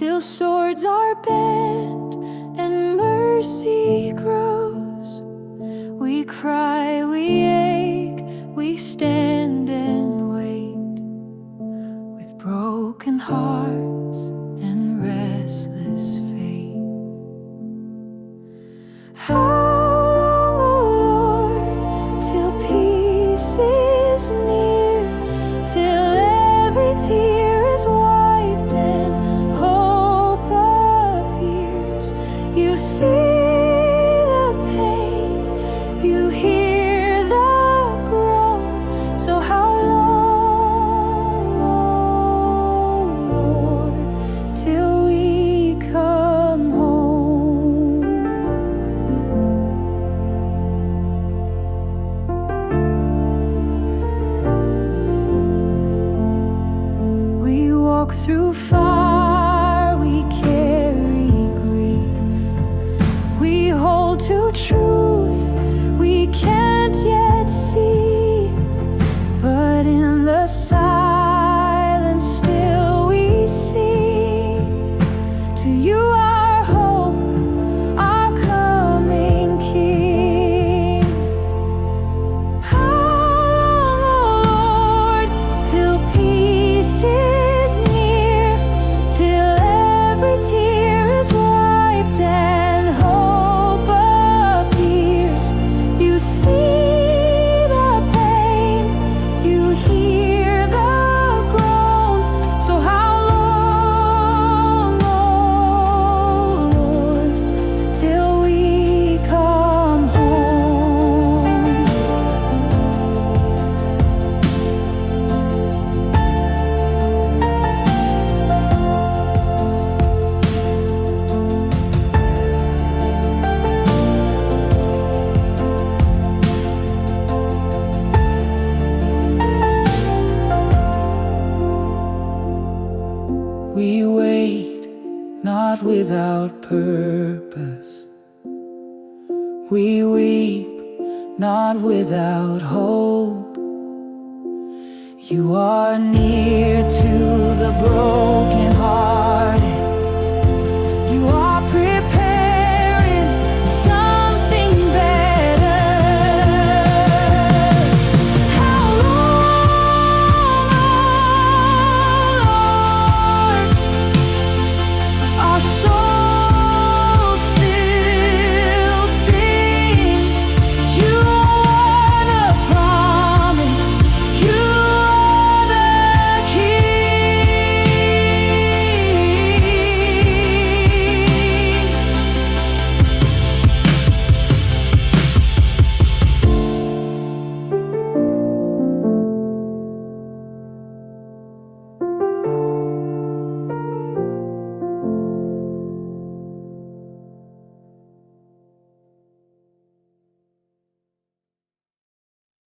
till swords are bent and mercy grows. We cry, we ache, we stand and wait, with broken hearts and restless faith. How long, O Lord, till peace is near, till every tear is wiped and hope appears? You see the pain, you hear the groan. So how long, O Lord, till we come home? We walk through fire, we carry grief, we hold to truth we can't yet see, but in the silence still we sing to you, our hope, our coming King. How long, O Lord, till peace is near, till every tear is wiped and hope appears? You see the pain, you hear the groan. So how long, O Lord, till we come home? We wait, not without purpose. We weep, not without hope. You are near to the broken heart.